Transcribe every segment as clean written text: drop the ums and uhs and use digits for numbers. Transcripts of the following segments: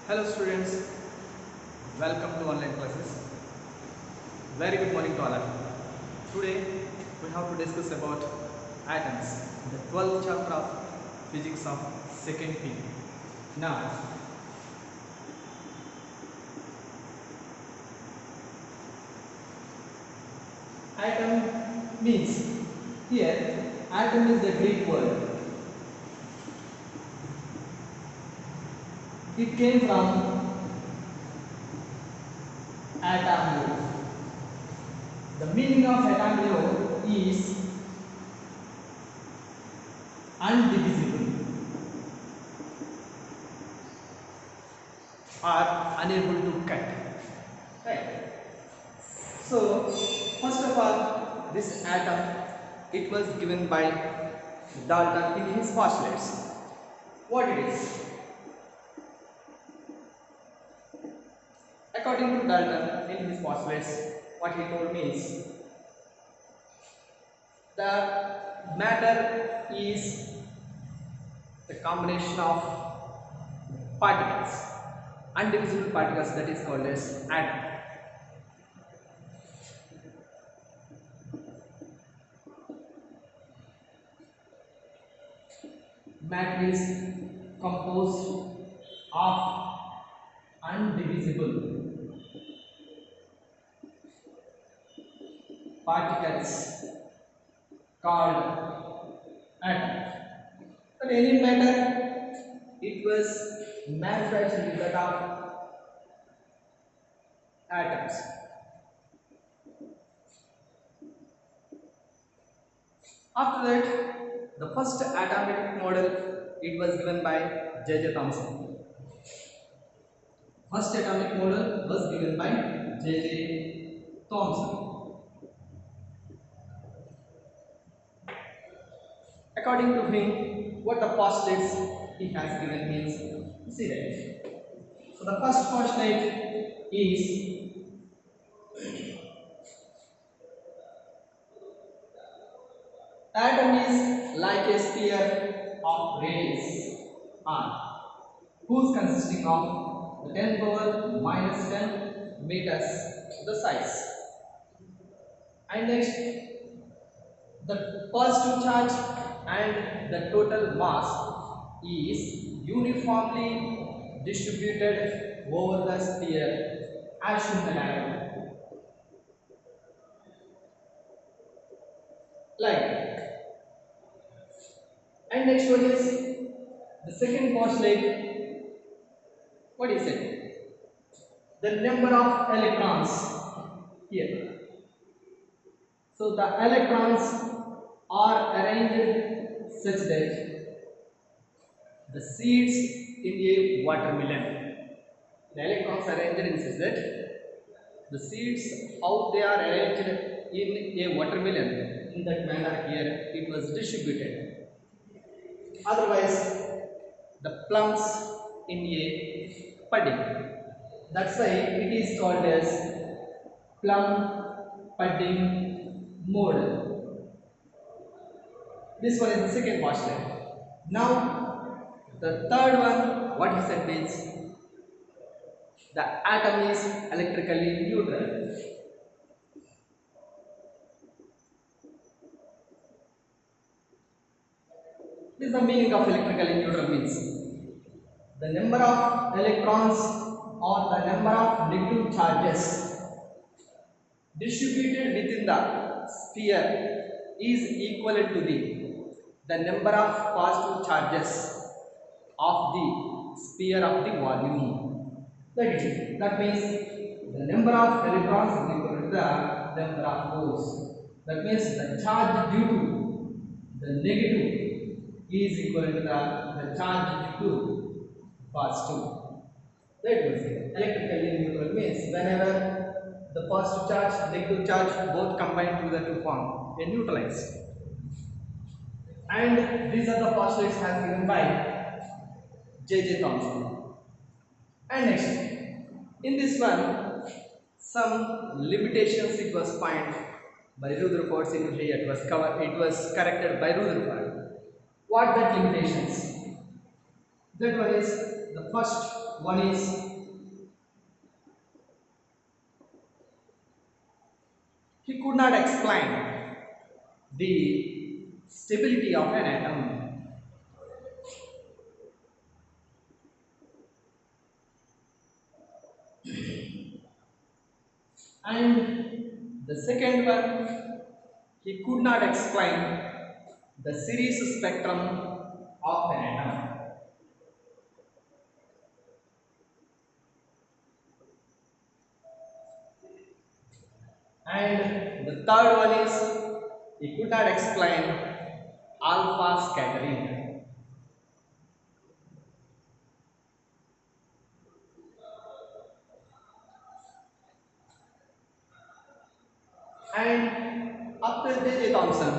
Hello students, welcome to online classes. Very good morning to all of you. Today we have to discuss about atoms, the 12th chapter of physics of second P. Now, atom means here atom is the Greek word. It came from atamio. The meaning of atamio is undivisible or unable to cut. Right. So, first of all, this atom it was given by Dalton in his postulates. What it is? According to Dalton in his postulates, what he told me is the matter is the combination of particles, undivisible particles, that is called as atom. Matter is composed of undivisible particles called atom. But any matter, it was manufactured with that of atoms. After that, the first atomic model it was given by J.J. Thomson. First atomic model was given by J.J. Thomson. According to him, what the postulates he has given means, see that. So the first postulate is atom is like a sphere of radius r, whose consisting of the 10 power minus 10 meters the size. And next, the positive charge and the total mass is uniformly distributed over the sphere as shown in the diagram. Like that. And next one is the second postulate. What is it? The number of electrons here. So the electrons are arranged such that the seeds in a watermelon. The electrons are arranged in such that the seeds, how they are arranged in a watermelon, in that manner here it was distributed. Otherwise, the plums in a pudding. That's why it is called as plum pudding model. This one is the second postulate. Now, the third one, what he said is the atom is electrically neutral. This is the meaning of electrically neutral means the number of electrons or the number of negative charges distributed within the sphere is equivalent to the number of positive charges of the sphere of the volume. That means the number of electrons is equal to the number of holes. That means the charge due to the negative is equal to the charge due to positive. That was it. Electrically neutral means whenever the positive charge, negative charge both combine to form a neutralize. And these are the postulates has given by J.J. Thomson. And next, in this one, some limitations it was found by Rutherford. It was corrected by Rutherford. What that limitations? That one is the first One is he could not explain the stability of an atom. And the second one, he could not explain the series spectrum of an atom. And the third one is he could not explain alpha scattering. And after J.J. Thomson,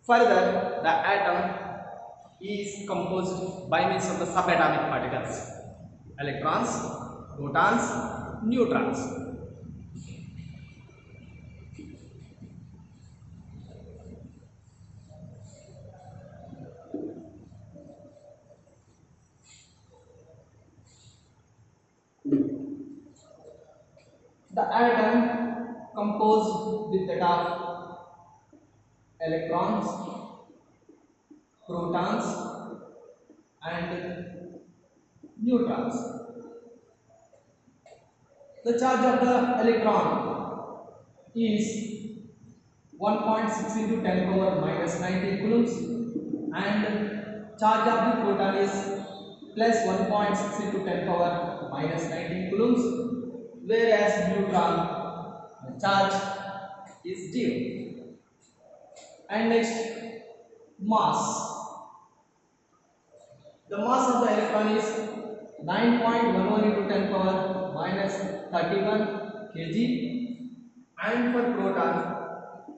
further the atom is composed by means of the subatomic particles, electrons, protons, neutrons. The atom composed with that of electrons, protons and neutrons. The charge of the electron is 1.6 into 10 power minus 90 coulombs and charge of the proton is plus 1.6 into 10 power minus 19 coulombs, whereas neutron the charge is 0. And next, mass. The mass of the electron is 9.11 into 10 power minus 31 kg, and for proton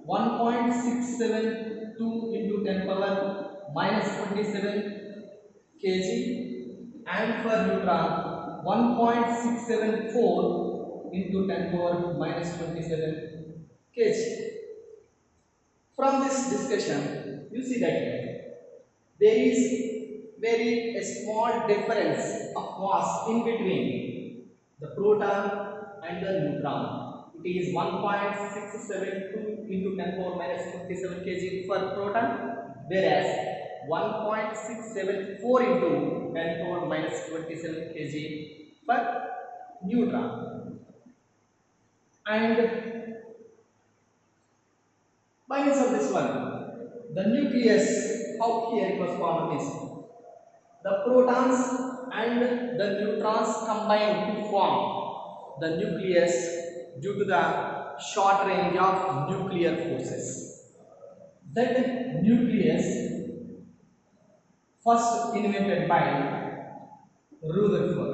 1.672 into 10 power minus 27 kg, and for neutron 1.674 into 10 power minus 27 kg. From this discussion, you see that there is very a small difference of mass in between the proton and the neutron. It is 1.672 into 10 power minus 27 kg for proton, whereas 1.674 into 10 power minus 27 kg for neutron. And by means of this one, the nucleus, how here it was formed is the protons and the neutrons combine to form the nucleus due to the short range of nuclear forces. That nucleus first invented by Rutherford,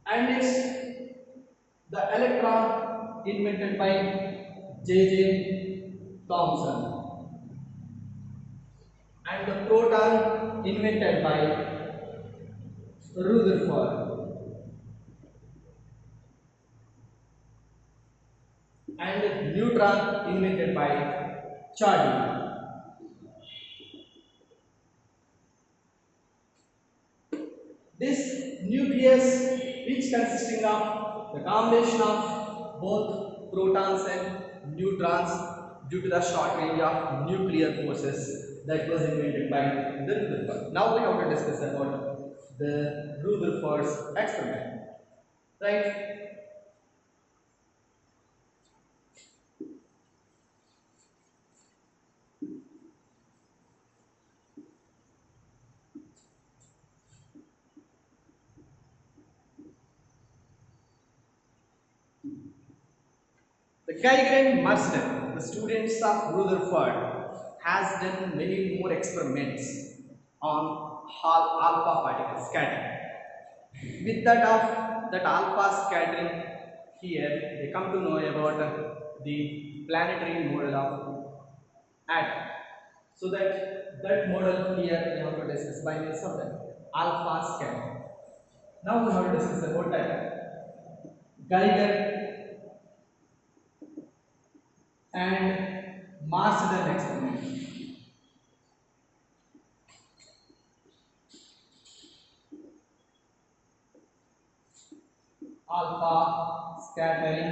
and next the electron invented by J.J. Thomson, and the proton invented by Rutherford, and neutron invented by Chardy. This nucleus, which consisting of the combination of both protons and neutrons due to the short range of nuclear forces, that was invented by the Rutherford. Now we have to discuss about the Rutherford's experiment, right? The Geiger and Marsden, the students of Rutherford, has done many more experiments on alpha particle scattering. With that of that alpha scattering, here they come to know about the planetary model of atom. So that model here we have to discuss by means of the alpha scattering. Now we have to discuss about that Geiger and Marsden experiment. alpha scattering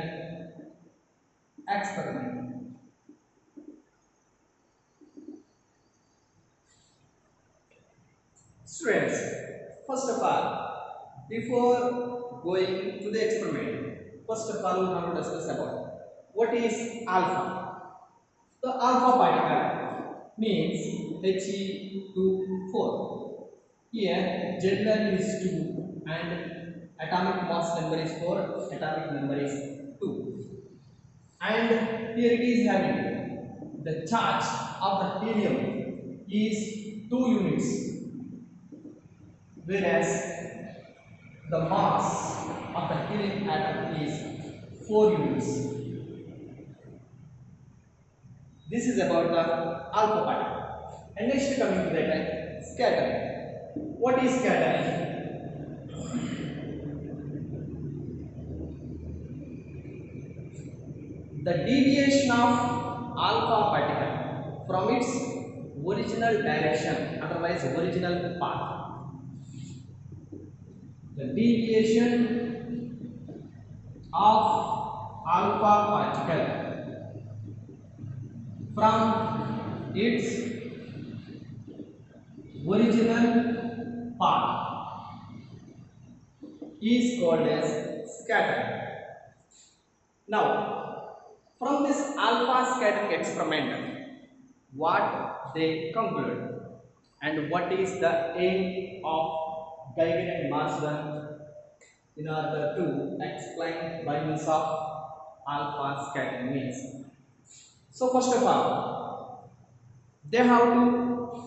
experiment. Students, first of all, before going to the experiment, first of all we have to discuss about what is alpha. The alpha particle means He24. Here Z value is 2 and atomic mass number is 4, atomic number is 2. And here it is having the charge of the helium is 2 units, whereas the mass of the helium atom is 4 units. This is about the alpha particle. And next coming to that scattering. What is scattering? The deviation of alpha particle from its original direction, otherwise original path. The deviation of alpha particle from its original path is called as scattering. Now, from this alpha scattering experiment, what they conclude and what is the aim of Geiger and Marsden in order to explain by means of alpha scattering means. So first of all, they have to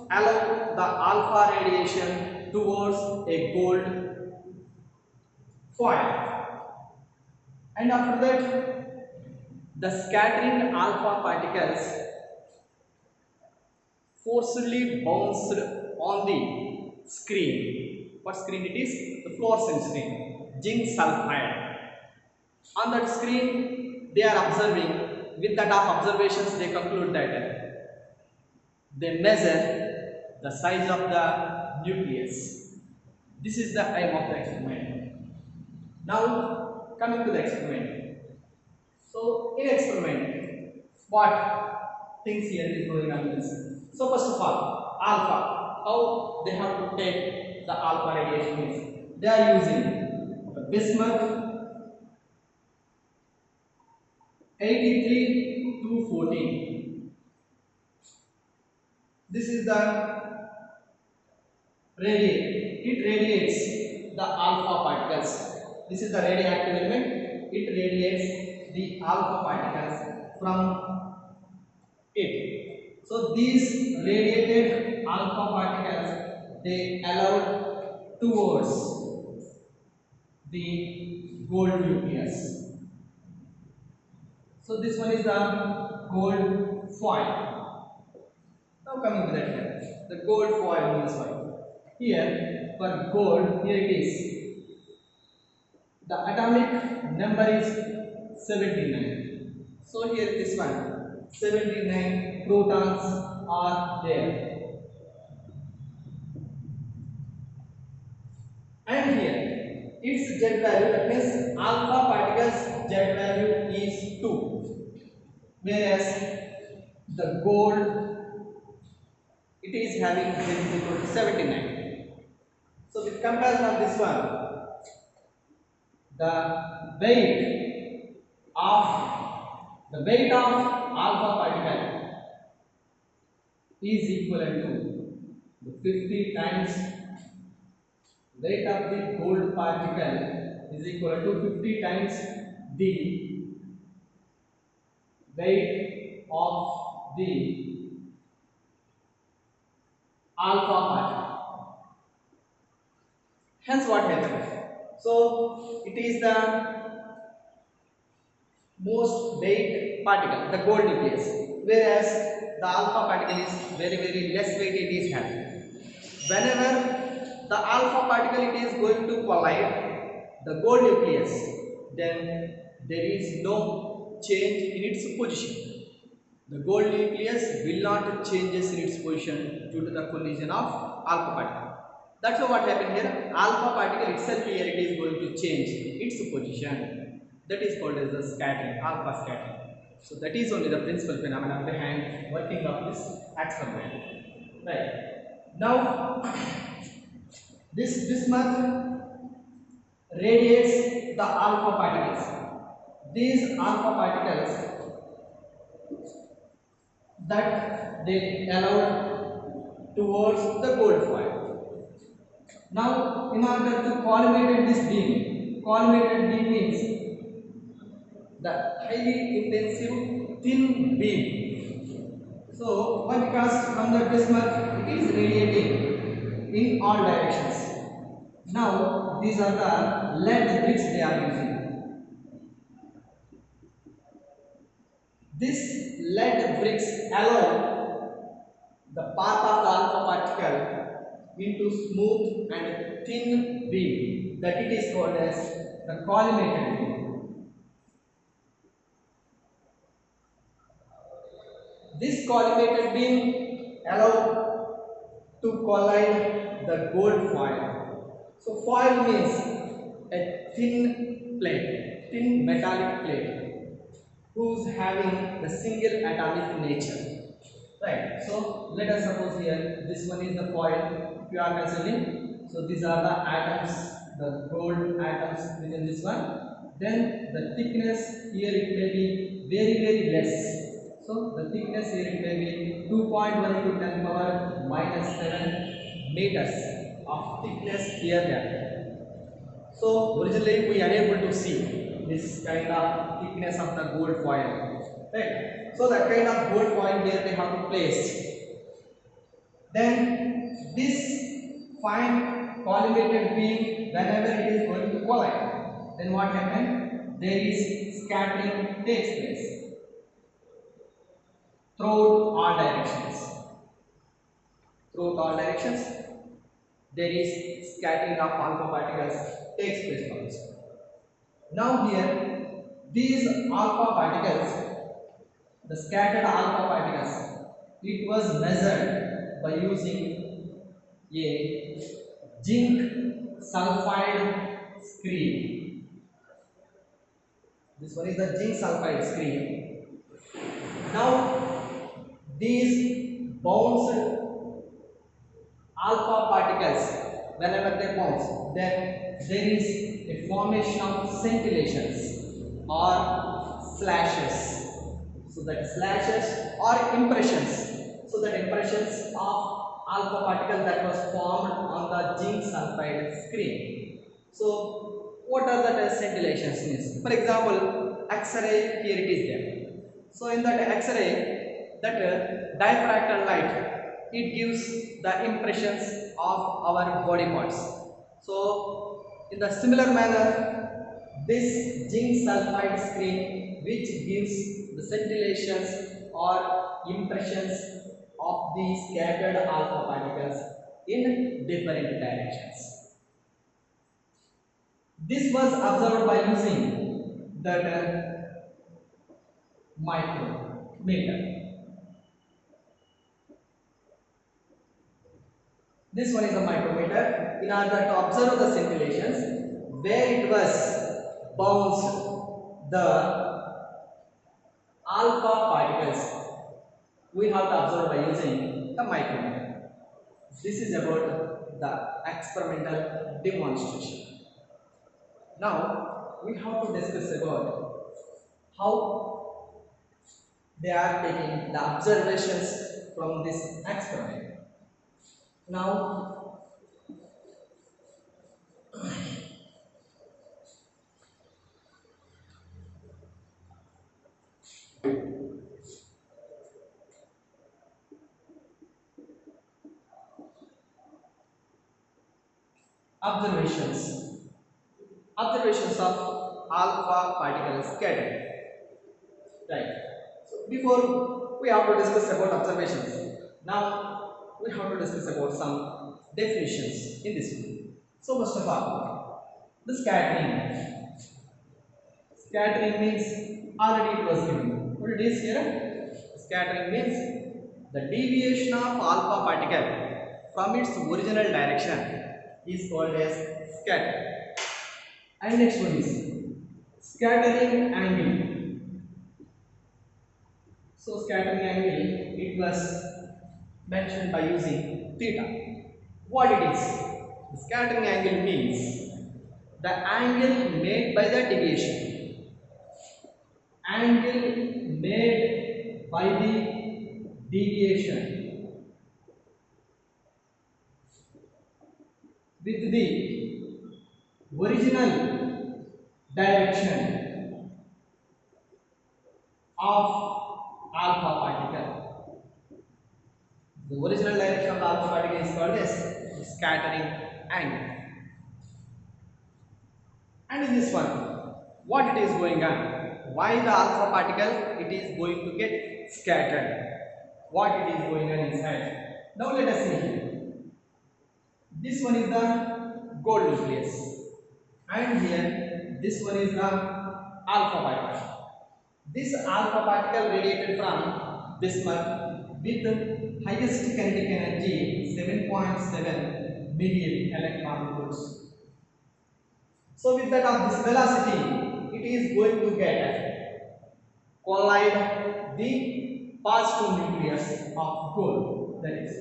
allow the alpha radiation towards a gold foil, and after that the scattering alpha particles forcibly bounced on the screen. What screen it is? The fluorescent screen, zinc sulfide. On that screen they are observing. With that of observations they conclude that they measure the size of the nucleus. This is the aim of the experiment. Now coming to the experiment. So in experiment, what things here is going on this. So first of all, alpha. How they have to take the alpha radiation is they are using the Bismuth 83-214. This is the it radiates the alpha particles. This is the radioactive element. It radiates the alpha particles from it. So these radiated alpha particles they allowed towards the gold nucleus. So this one is the gold foil. Now coming to that here, the gold foil means what? Here for gold, here it is. The atomic number is 79. So here this one, 79 protons are there. And here its Z value, that means alpha particles Z value is 2, whereas the gold it is having Z is equal to 79. So with comparison of this one, the weight of alpha particle is equivalent to the 50 times weight of the gold particle is equal to 50 times the weight of the alpha particle. Hence what happens? So it is the most weight particle, the gold nucleus, whereas the alpha particle is very less weight it is having. Whenever the alpha particle it is going to collide the gold nucleus, then there is no change in its position. The gold nucleus will not changes in its position due to the collision of alpha particle. That's what happened here. Alpha particle itself here it is going to change its position. That is called as the scattering, alpha scattering. So that is only the principal phenomenon behind working of this experiment. Right. Now this bismuth radiates the alpha particles. These alpha particles that they allow towards the gold foil. Now, in order to collimate this beam, collimated beam means the highly intensive thin beam. So, why? Because from the bismuth it is radiating in all directions. Now, these are the lead bricks they are using. This lead bricks allow the path of the alpha particle into smooth and thin beam, that it is called as the collimated beam. This collimated beam allow to collide the gold foil. So foil means a thin plate, thin metallic plate who's having the single atomic nature. Right. So let us suppose here this one is the foil. If you are considering, so these are the atoms, the gold atoms within this one. Then the thickness here it may be very less. So the thickness here it may be 2.1 into 10 power minus 7 meters of thickness here there. So originally we are able to see this kind of thickness of the gold foil, right? So that kind of gold foil here they have to place. Then this fine collimated beam, whenever it is going to collide, then what happens? There is scattering takes place throughout all directions. Throughout all directions, there is scattering of alpha particles takes place also. Now here, these alpha particles, the scattered alpha particles, it was measured by using a zinc sulfide screen. This one is the zinc sulfide screen. Now these bounced alpha particles, whenever they bounce, then there is a formation of scintillations or slashes. So that slashes or impressions. So that impressions of alpha particle that was formed on the zinc sulfide screen. So what are the scintillations means? For example, X-ray here it is there. So in that X-ray, that diffractal light, it gives the impressions of our body parts. So in the similar manner, this zinc sulfide screen which gives the scintillations or impressions of the scattered alpha particles in different directions. This was observed by using that micrometer. This one is a micrometer. In order to observe the scintillations, where it was bounced the alpha particles, we have to observe by using the micrometer. This is about the experimental demonstration. Now we have to discuss about how they are taking the observations from this experiment. Now observations of alpha particle scattering. Right. So before we have to discuss about observations, now we have to discuss about some definitions in this video. So first of all, the scattering. Scattering means already it was given. What it is here? Scattering means the deviation of alpha particle from its original direction is called as scatter. And next one is scattering angle. So scattering angle, it was mentioned by using theta. What it is? The scattering angle means the angle made by the deviation. Angle made by the deviation with the original direction of alpha particle. The original direction of the alpha particle is called as scattering angle. And in this one, what it is going on? Why the alpha particle it is going to get scattered? What it is going on inside? Now let us see here. This one is the gold nucleus, and here this one is the alpha particle. This alpha particle radiated from bismuth with highest kinetic energy 7.7 million electron volts. So with that of this velocity, it is going to get collide the positive nucleus of gold. That is,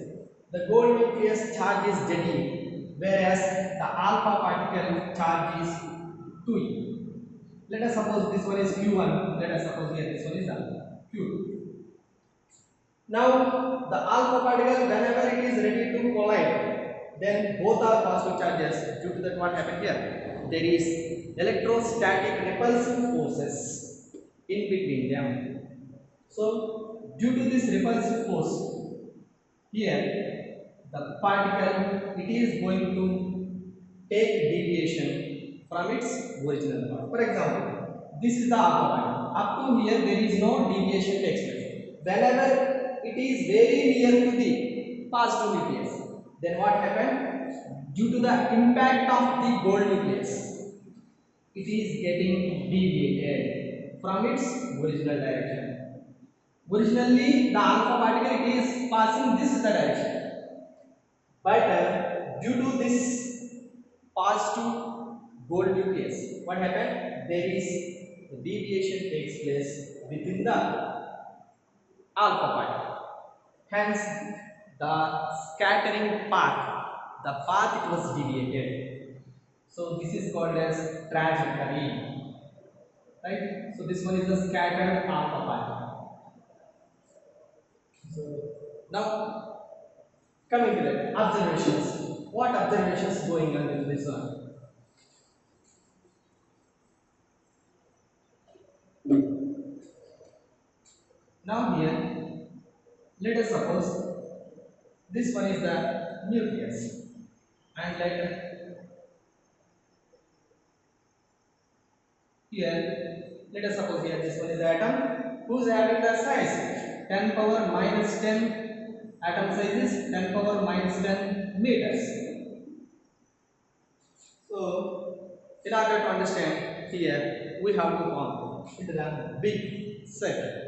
the gold nucleus charge is Ze, whereas the alpha particle charge is 2e. Let us suppose this one is Q1. Let us suppose here this one is the Q2. Now the alpha particle, whenever it is ready to collide, then both are positive charges. Due to that, what happened here? There is electrostatic repulsive forces in between them. So due to this repulsive force, here the particle it is going to take deviation from its original part. For example, this is the alpha particle. Up to here there is no deviation takes place. Whenever it is very near to the positive nucleus, then what happened? Due to the impact of the gold nucleus, it is getting deviated from its original direction. Originally, the alpha particle it is passing this direction, but due to this positive gold nucleus, what happened? There is the deviation takes place within the alpha particle. Hence, the scattering path. The path it was deviated. So this is called as trajectory. Right? So this one is the scattered alpha particle. So now coming to the observations. What observations going on with this one? Now here, let us suppose this one is the nucleus, and let us suppose here this one is the atom who is having the size 10 power minus 10. Atom size is 10 power minus 10 meters. So in order to understand here, we have to form into the big circle.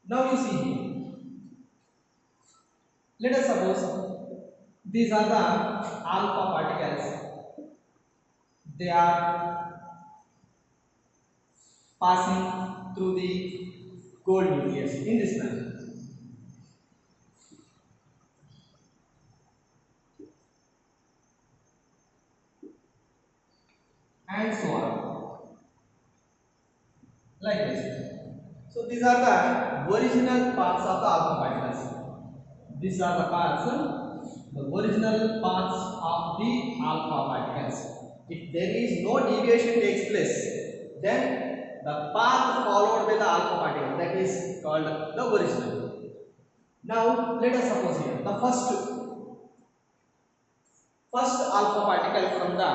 Now you see here. Let us suppose these are the alpha particles. They are passing through the gold nucleus in this manner. And so on. Like this. So these are the original parts of the alpha particles. These are the parts, the original parts of the alpha particles. If there is no deviation takes place, then the path followed by the alpha particle, that is called the original. Now let us suppose here the first alpha particle from the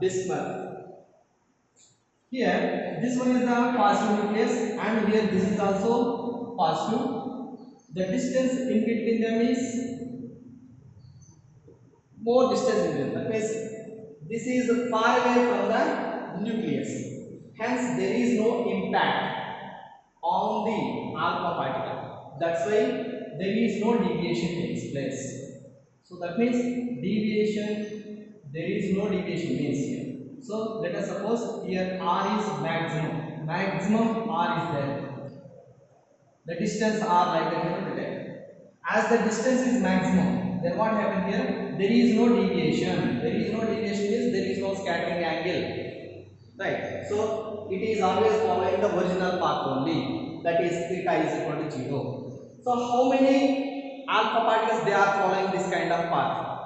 bismuth. Here this one is the positive nucleus, and here this is also positive. The distance in between them is more distance in between. That means this is far away from the nucleus. Hence there is no impact on the alpha particle. That's why there is no deviation takes place. So that means deviation, there is no deviation means here. So let us suppose here R is maximum. Maximum R is there. The distance R like that you have written. As the distance is maximum, then what happened here? There is no deviation. There is no deviation means there is no scattering angle. Right. So it is always following the original path only. That is theta is equal to 0. So how many alpha particles they are following this kind of path?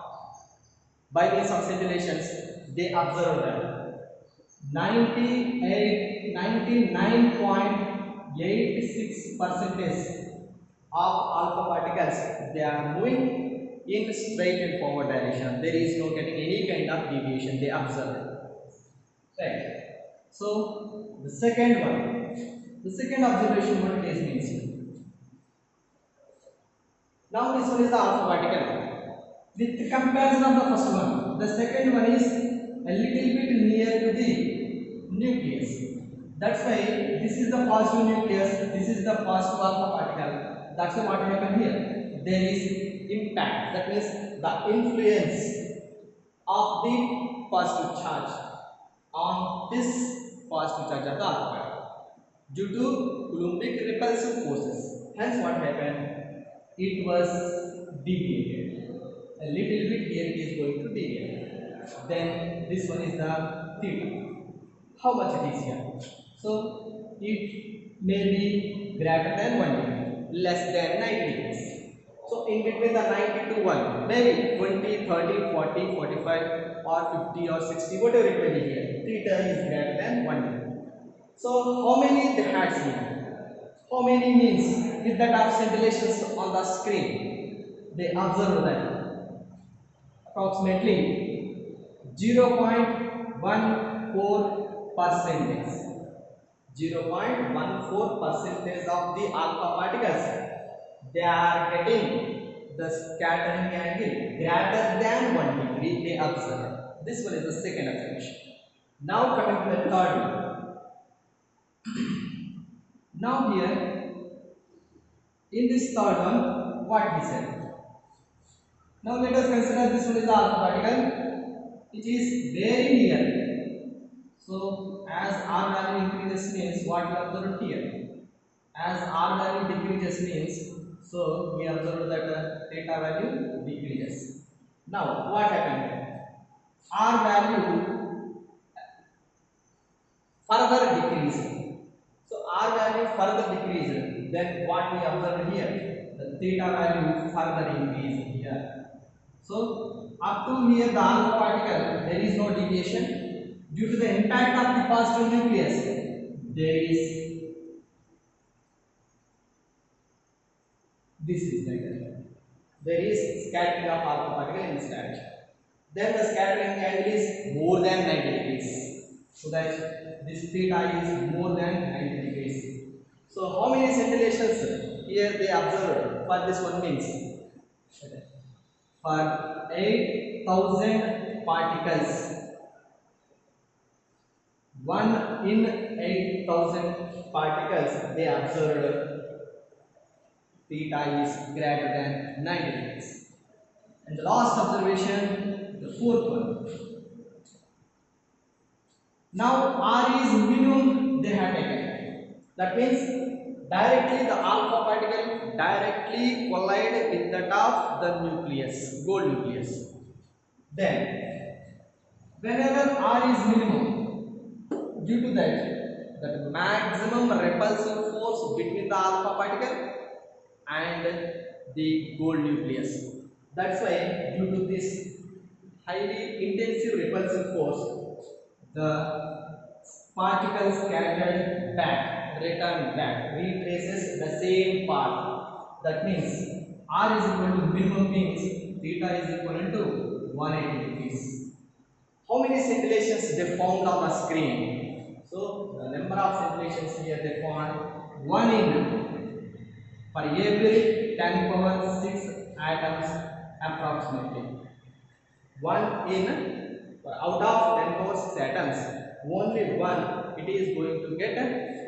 By means of scintillations, they observe that 99.86 percentage of alpha particles they are moving in straight and forward direction. There is no getting any kind of deviation. They observe. Right. So the second observation what it is means. Now this one is the alpha particle. With the comparison of the first one, the second one is a little bit near to the nucleus. That's why this is the positive nucleus, this is the positive alpha particle. That's why what happened here. There is impact. That means the influence of the positive charge on this positive charge of the alpha particle due to Coulombic repulsive forces. Hence what happened? It was deviated. A little bit here it is going to deviate. Then this one is the theta. How much it is here? So it may be greater than 1 degree, less than 90 degrees. So in between the 90 to 1, maybe 20, 30, 40, 45 or 50 or 60, whatever it may be here. Theta is greater than 1 degree. So how many they had here? How many means with that of scintillations on the screen? They observe that approximately 0.14 percentage. 0.14 percentage of the alpha particles they are getting the scattering angle greater than 1 degree. They observe. This one is the second observation. Now coming to the third one. Now here in this third one, what he said. Now let us consider this one is the alpha particle which is very near. So as R value increases means what we observe here. As R value decreases means so we observe that theta value decreases. Now what happened? R value further decreasing. So R value further decreases. Then what we observe here? The theta value further increases here. So up to here the alpha particle there is no deviation due to the impact of the positive nucleus. There is scattering of alpha particle in this direction. Then the scattering angle is more than 90 degrees. So that this theta is more than 90 degrees. So how many scintillations here they observed for this one means? For 8,000 particles, 1 in 8,000 particles they observed theta is greater than 90 degrees. And the last observation, the fourth one. Now R is minimum they have taken. That means directly the alpha particle directly collide with that of the nucleus, gold nucleus. Then whenever R is minimum, due to that the maximum repulsive force between the alpha particle and the gold nucleus. That's why due to this highly intensive repulsive force, the particles scattered back, return back, retraces the same path. That means R is equal to minimum means theta is equal to 180 degrees. How many scintillations they found on the screen? So the number of scintillations here they found 1 in for every 10 power 6 atoms approximately. 1 in out of 10 power 6 atoms, only 1 it is going to get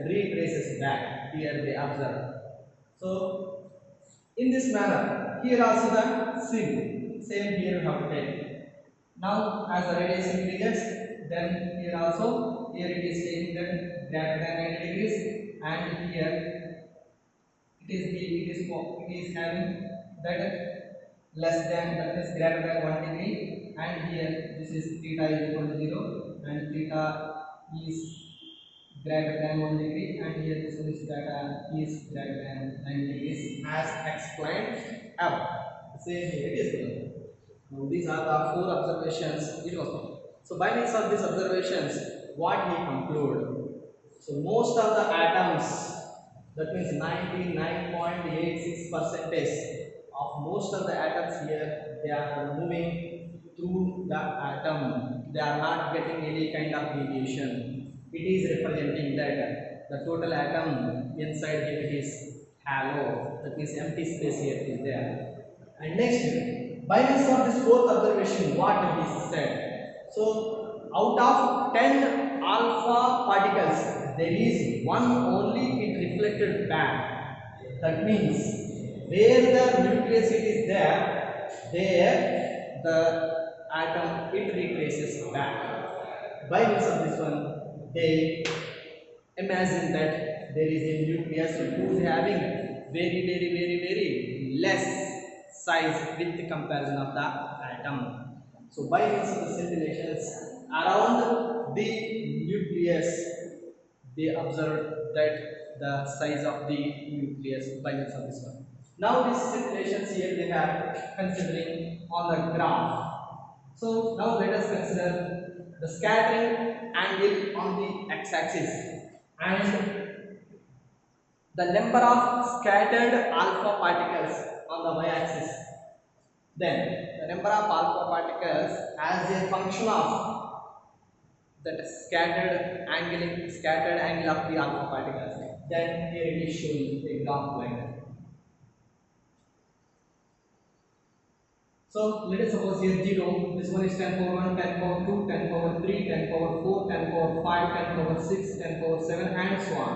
retraces back. Here they observe. So in this manner, here also the same here you have to take. Now as the radius increases, then here also, here it is taking that greater than 90 degrees, and here it is having that less than, that is greater than 1 degree, and here this is theta is equal to 0 and theta is greater than 1 degree, and here this one is theta is greater than 90 degrees as explained above. Same here it is given. Now these are the four observations it was found. So by means of these observations, what he concluded? So most of the atoms, that means 99.86% of most of the atoms here, they are moving through the atom. They are not getting any kind of deviation. It is representing that the total atom inside here it is hollow. That means empty space here is there. And next, by means of this fourth observation, what he said? So out of 10 alpha particles, there is one only it reflected back. That means where the nucleus it is there, the atom it retraces back. By means of this one, they imagine that there is a nucleus who is having very less size with the comparison of the atom. So by means of the scintillations around the nucleus, they observed that the size of the nucleus by means of this one. Now these scintillations here they are considering on the graph. So now let us consider the scattering angle on the x-axis and the number of scattered alpha particles on the y-axis. Then the number of alpha particles as a function of that scattered angle of the alpha particles. Then here it is showing a graph like that. So let us suppose here 0, this one is 10 power 1, 10 power 2, 10 power 3, 10 power 4, 10 power 5, 10 power 6, 10 power 7 and so on.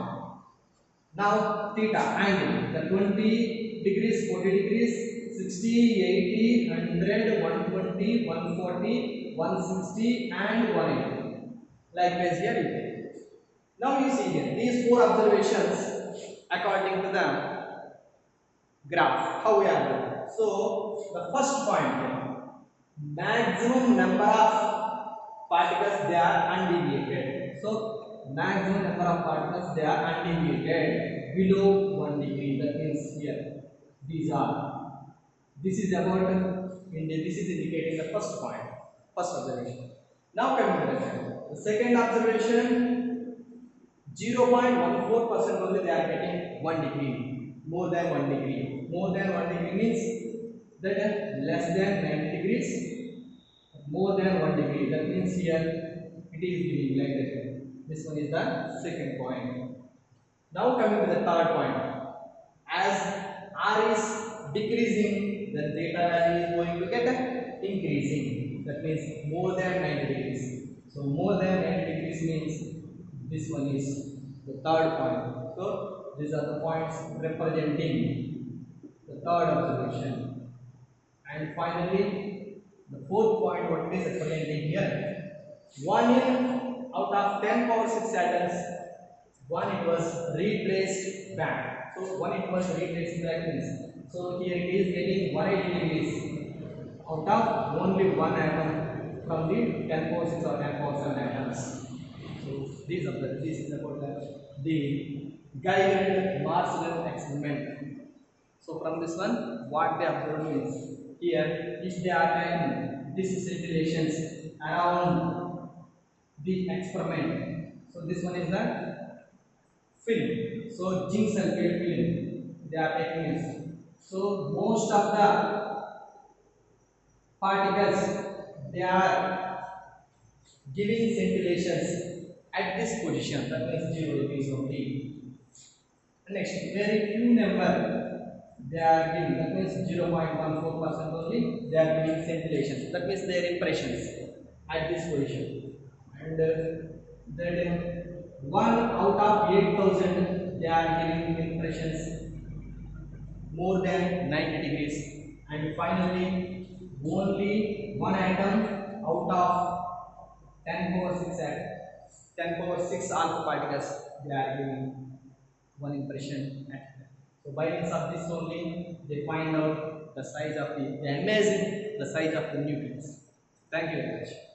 Now theta angle, the 20 degrees, 40 degrees, 60, 80, 100, 120, 140, 160 and 180. Likewise here you take. Now you see here, these four observations according to the graph, how we are doing. So the first point, maximum number of particles they are undeviated. So maximum number of particles they are undeviated below 1 degree. That means here these are. This is about this is indicating the first point, first observation. Now coming to the second. The second observation, 0.14% only they are getting 1 degree, more than 1 degree. More than 1 degree means that less than 90 degrees, more than 1 degree. That means here it is giving like that. This one is the second point. Now coming to the third point. As R is decreasing, then theta value is going to get increasing. That means more than 90 degrees. So more than 90 degrees means this one is the third point. So these are the points representing the third observation. And finally, the fourth point, what is representing here? 1 in out of 10 power 6 atoms, 1 it was retraced back. So 1 it was retraced back means. So here it is getting 180 degrees out of only one atom from the 10 power 6 or 10 power 7 atoms. So this is about the Geiger-Marshall experiment. So from this one, what they observe is here, if they are taking these scintillations around the experiment. So this one is the film. So zinc sulfate film they are taking this. So most of the particles they are giving scintillations at this position, that means 0 degrees only. Next, very few number they are giving, that means 0.14% only they are giving scintillations, that means their impressions at this position. And then 1 out of 8,000 they are giving impressions more than 90 degrees. And finally only one atom out of 10 power 6 10 power 6 alpha particles, they are giving one impression at that. So by means of this only they find out the size of the, they imagine the size of the nucleus. Thank you very much.